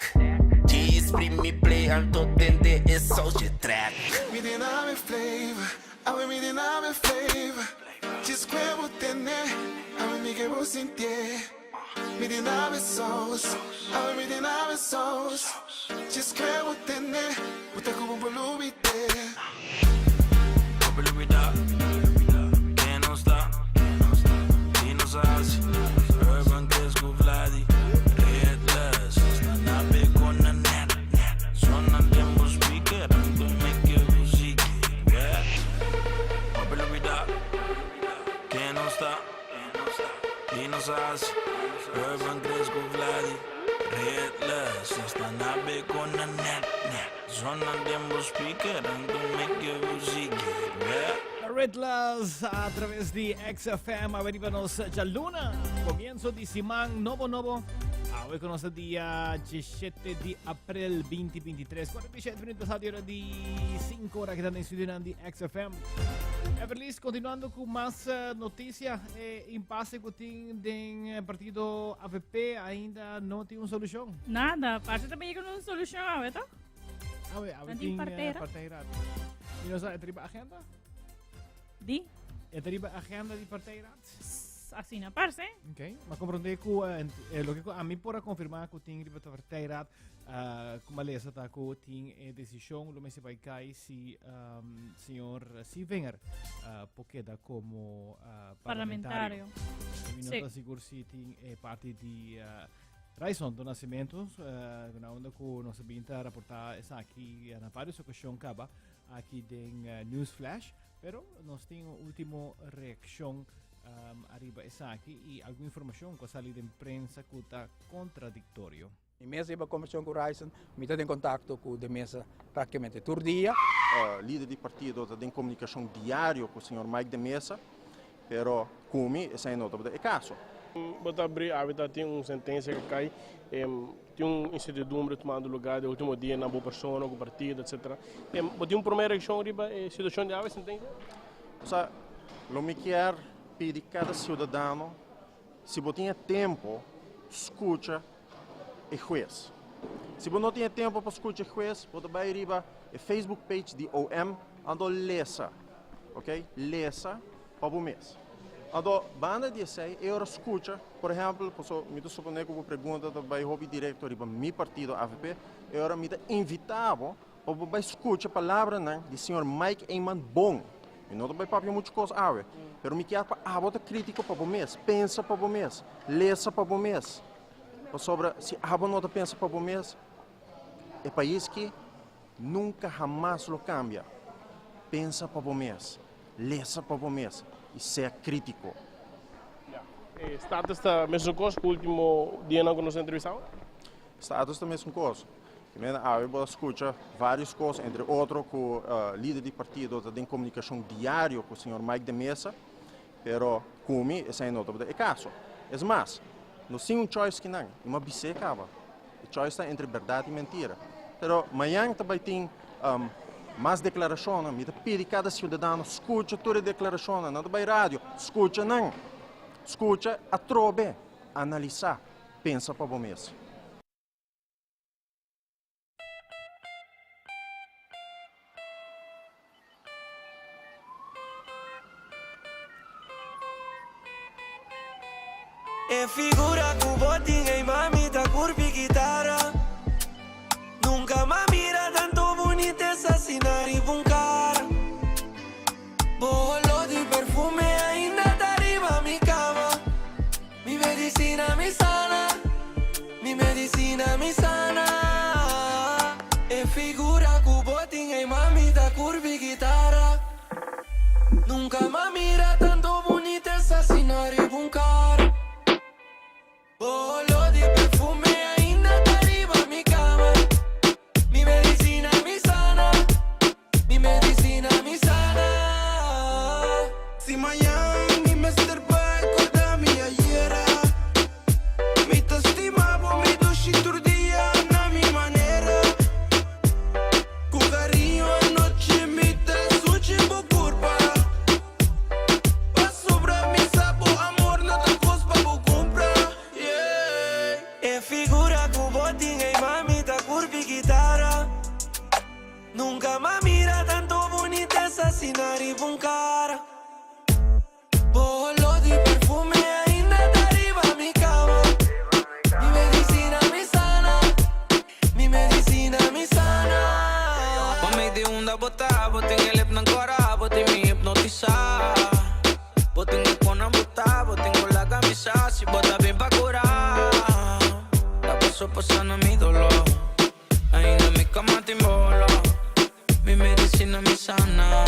Me play alto tende é só de track. Me dê na me flavor, ave me dê na me flavor. Descrevo tene, ave me que vou sentir. Me dê na me sauce, ave me dê na me sauce. Descrevo tene, puta como bolubite. Bolubita, quem não está, quem não sabe. Urban Cresco Vladi, Redless, está na becona net. Sona tempo speaker, to make your music get. Bolubita, quem não está, quem não sabe. Urban Cresco Vladi, Redless, está na becona net. Sona tempo speaker, to make your music get. Redless a través de XFM, averíbanos ya luna, comienzo de Simán Novo. Hoy conosce dia 17 di aprile 2023, 47 minutos a hora di 5 ora che stanno in studio di XFM. Everlis, continuando con más noticias, impasse que tem partido AVP ainda não tem uma solução. Nada, parte também com uma solução, tá? Tem parteira. E nós temos agenda? Di? E temos agenda de parteira? Assim na parte, Ok, mas compreender que o que a mim pode confirmar que tem riba parteira, como a lesa tá que tem decisão do mês vai cair se senhor Sivenger porque da como parlamentário. E não está seguro se tem parte de Raison do Nascimento, na onda que nós sabemos reportar essa aqui na várias ocasiões acaba aqui tem News Flash, pero nós temos última reação arriba essa aqui e alguma informação que sali da imprensa que está contraditório. In mesa iba conversation com Raison, mi está em contato com a mesa praticamente todo dia. Líder de partido tem comunicação diária com o senhor Mike de Mesa, pero come essa é nota é caso. Bota abrir a tem uma sentença que cai, tem incertidumbre tomando lugar do último dia na boa pessoa, com o partido, etc. Tem uma primeira reação arriba a situação de ave sentença? Lo me quer pedir cada cidadão, se você tem tempo, escuta o juiz. Se você não tem tempo para escutar o juiz, você vai arriba a Facebook page de OM, ando lesa ok? Leça para o mês. Ado, banda de sei, eu escuta, por exemplo, me suponho que eu pergunta para o diretor do meu partido AVP, eu me invitava para escutar a palavra do senhor Mike Eyman Bom. Eu não estou para muitas coisas, mas me quero para a crítica para o mês, pensa para o mês, leça para o mês. Sobre se a não pensa para o mês, é país que nunca jamás lo cambia. Pensa para o mês, leça para o mês e seja crítico. Status está mesmo coisa que o último dia que nos entrevistamos? Status está mesmo coisa. Eu escuto várias coisas, entre outros, com o líder do partido tem comunicação diária com o senhor Mike de Mesa, mas comigo, esse não é caso. É mais, não tem um choice que não, uma bice acaba. O choice está entre verdade e mentira. Mas amanhã também tem mais declarações, me pede cada cidadão, escute toda a declaração, não vai rádio, escute não. Escute, atrobe, analisar, pensa para o mês. E figura que o botinho em mamita curva e guitarra. Nunca me mira tanto bonita assassinar e buncar. Bolo de perfume ainda tá arriba mi cama. Mi medicina mi sana, mi medicina mi sana. E figura que o botinho em mamita curva e guitarra. Nunca me mira tanto bonita assassinar e buncar. Bolo di perfume ainda tá arriba mi cama. Mi medicina mi sana, mi medicina mi sana. Si Miami, Mr. Bike, guarda mia iera. Mi te stimavo, mi dusci turdia na mi manera. Con carinho a noche mi te suci po curva. Pa sobra mi sabo amor, no te cos pa po compra. E figura que o botinho em mamita curva e guitarra. Nunca me mira tanto bonita assassinar e buncar. Bolo di perfume ainda tá arriba mi cama. Mi medicina mi sana, mi medicina mi sana. Pamig di onda bota, boting elip ng kora, boting mi hipnotiza. Boting ipon ang buta, boting wala kamisa, si bota bin pa cura. Tapos pasando mi dolor, ainda mi cama timbolo. Mi medicina mi sana,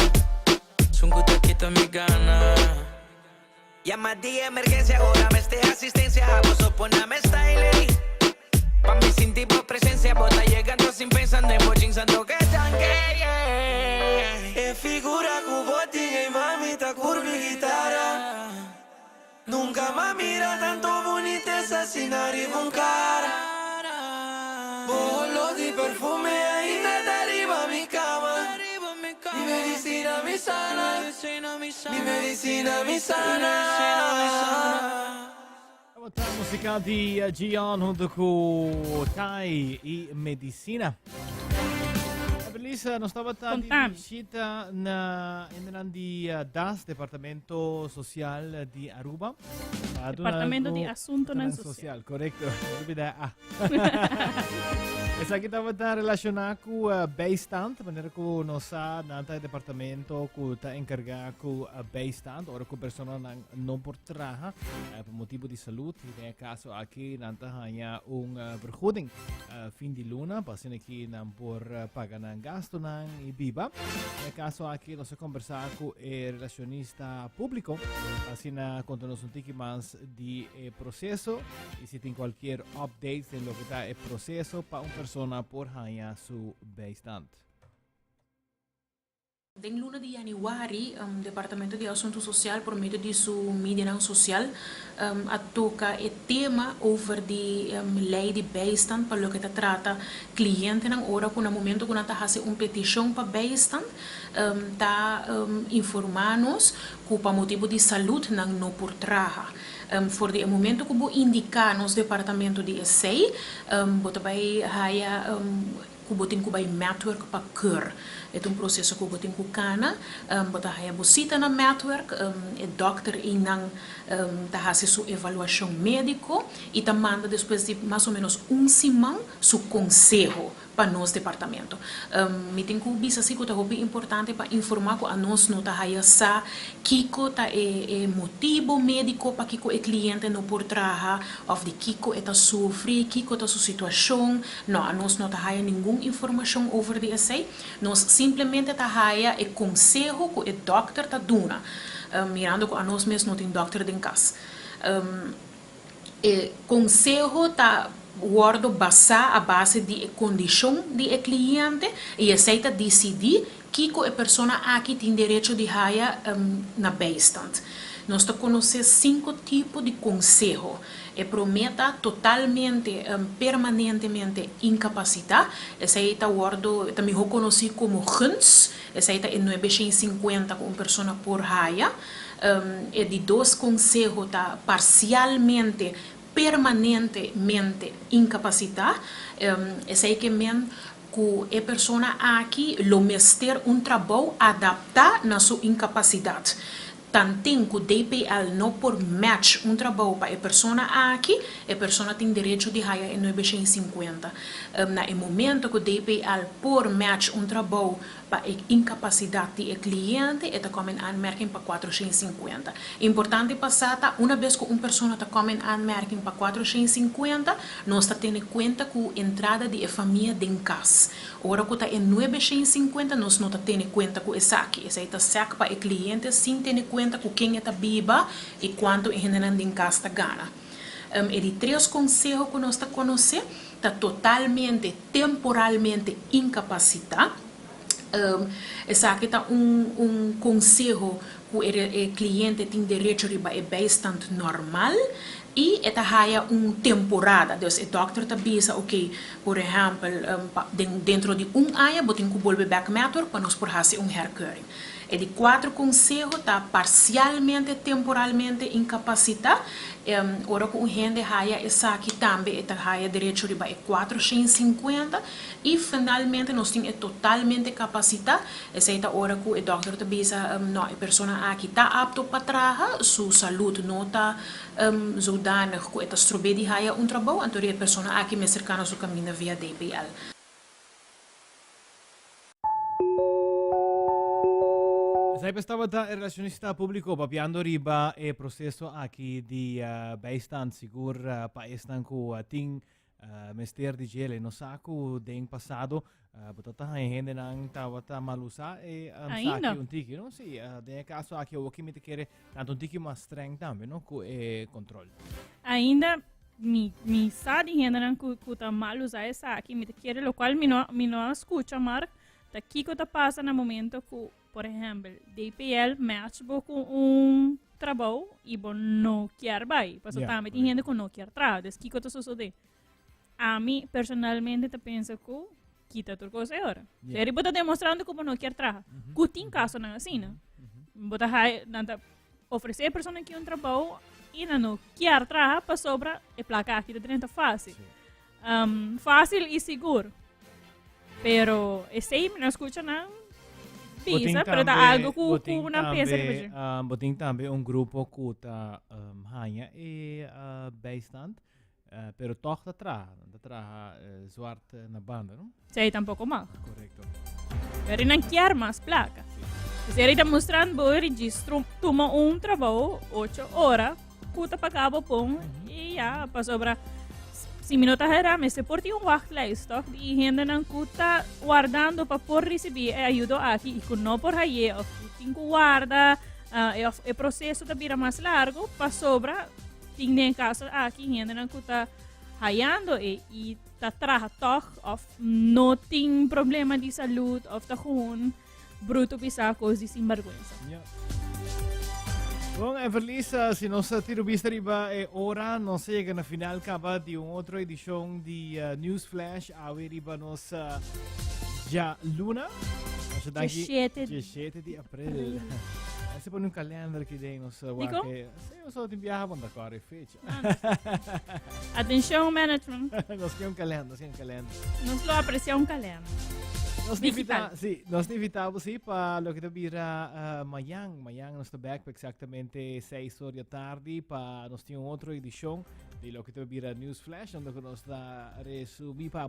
sungo te quita mi gana. Llama de emergencia, ahora me esté asistencia. Vos oponame style. Pa' mí sin tipo presencia, bota llegando sin pensando en bochín santo que tanque. E figura que o botinho em mamita curva e guitarra. Nunca me mira tanto bonita assassinar e buncar. Bolo di perfume ainda tá arriba mi cama. Mi medicina mi sana, mi medicina mi sana. A música de Gian junto com Tai e Medicina. Belisa, nós estava de visita na DAS, Departamento Social de Aruba. Departamento de Assunto Social. Correcto. Essa aqui estava relacionada com o Beistant, de maneira que nós no departamento que está encarregado com o Beistant, ou com pessoas não por trabalho, por motivo de saúde. E nesse caso aqui, nós temos vergoeding fim de luna, passando aqui por pagar gasto e biba. Nesse caso aqui, nós conversamos com o relacionista público, assim conta-nos pouco mais de processo e se tem qualquer update em lo que está o processo para persona por hanya su Beistant. Den luna de januari, Departamento de Assunto Social, por meio de sua mídia social, toca o tema over de lei de Beistant, para o que trata cliente na hora, no momento que nós fazemos petição para Beistant, está informando que por motivo de saúde não por trabalho. For de momento que vou indicar nos departamento de ESEI, vou também kubotin ku by network pa keur. É um processo que botin ku kana, bota haya bosita na network, é doctor inang ta hase su evaluação médico e ta manda depois de mais ou menos semana su consejo para nosso departamento. Me tem que bisa assim que é importante para informar que a nós não tá haya sa kiko tá é motivo médico para que o cliente não por trabalhar ou de kiko está sofrer, kiko tá sua situação. Não, a nós não tá haya nenhuma informação over de essay. Nós simplesmente tá haya é consejo que o doctor tá dando. Mirando que a nós mesmo não tem doctor em casa. Consejo tá guardo basar a base de condição de cliente e aceita decidir que a pessoa aqui tem direito de haya na beistand. Nós conhecemos 5 tipos de consejo. E prometa totalmente, permanentemente incapacitar. Aceita guardo, também reconhecido como guns. Aceita em 950 com uma pessoa por haya. E de 2 consejos tá parcialmente permanentemente incapacitar, é que men que a pessoa aqui lo mester trabalho adaptar na sua incapacidade. Tanto que o DPL não por match trabalho para a pessoa aqui, a pessoa tem direito de haya em 950. No momento que o DPL por match trabalho para a incapacidade do cliente, está com uma aanmerking para 450. Importante passar, uma vez que uma pessoa está com uma aanmerking para 450, nós está tendo em conta que a entrada de família em casa. Ora que está em 950, nós não está tendo em conta que é saque. Essa está saque para o cliente sem ter em conta que quem está viva e quanto em general em casa está gana. E de 3 conselhos que nós está conhecendo, está totalmente, temporalmente incapacitado. Essa aqui está conselho que o cliente tem direito a bastante normal e esta haya temporada. Então, o doctor está dizendo, ok, por exemplo, dentro de ano, botem que volver back matter para nós por fazer herkeuring. E de 4 conselhos está parcialmente, temporalmente incapacitado. Ora que gente haya essa aqui também, está haya direito de 450 e finalmente nós temos totalmente capacitado. Essa é a hora que o doctor está dizendo, não, a pessoa aqui está apto para trabalhar, sua saúde não está zodanig que está strobe de haya trabalho, então a pessoa aqui me cercana seu caminho via DPL. Sempre stava da relacionista público papiando riba e processo aqui di beistand sigur pa estan ku ting mester di gele no saco den passado botata hende nang tawata malusa e saki un tiki no sì de caso aqui o que me te quere tanto un tiki mais streng também no ku e controle ainda mi sa di hende nang ku ta malusa essa aqui me te quere lo qual mi no escucha mar ta kiko ta passa no momento ku por exemplo, DPL match com trabalho e não quer vai. Porque também tem gente que não quer trabalhar. Então, o que eu estou de? A mim, personalmente, eu penso que quita tudo coisa agora. Ele está demonstrando que não quer trabalhar. Que tem caso não assim, não? Você oferecer a pessoa que trabalho e não quer trabalhar para sobra e placar aqui dentro fácil. Fácil e seguro. Pero, esse aí não escuta não. Pisa, pero da algo com uma peça de botin também grupo que está hanya e beistand, pero toch da traha zwart na banda, não? Sei tampouco mal. Correto. Pero não quer mais placa. Se ele está mostrando o registro, toma trabalho 8 horas, cuta para cabo pão e já para sobra. Se minutos era, mas se por ti wachtlijst, toch? Die gente não está guardando para por receber ajuda aqui e que não por aí, ou tem que guardar, o processo da vira mais largo, para sobra, tem em casa aqui gente não está haiando e está traga toch, ou não tem problema de saúde, ou está com bruto pisacos de sinvergüenza. Bom, Everlisa, se nós tiro vista riba é hora, nós chega na final caba de outra edição de News Flash, a riba nós já luna, 17 de abril. Se põe um calendário que tem nos Dico? se eu só te viajavam da cor e fecha. Atenção, management. Nós que um calendário. Nós lo apreciamos calendário. Nós invitamos para lo que te vira amanhã nós estamos back exatamente 6 horas da tarde para nós ter outra edição de lo que te vira News Flash onde nós dá resumir para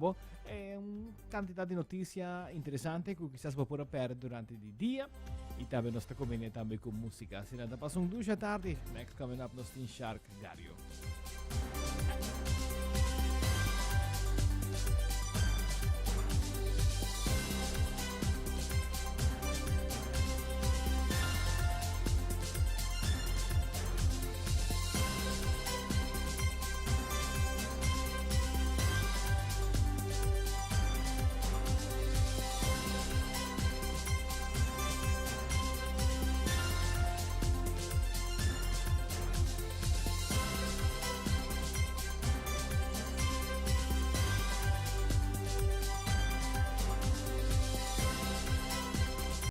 quantidade de notícias interessantes que quizás você pode perder durante o dia e também nós estamos também com música. Se nada passa 2 da tarde, next coming up nós tem Shark Gario.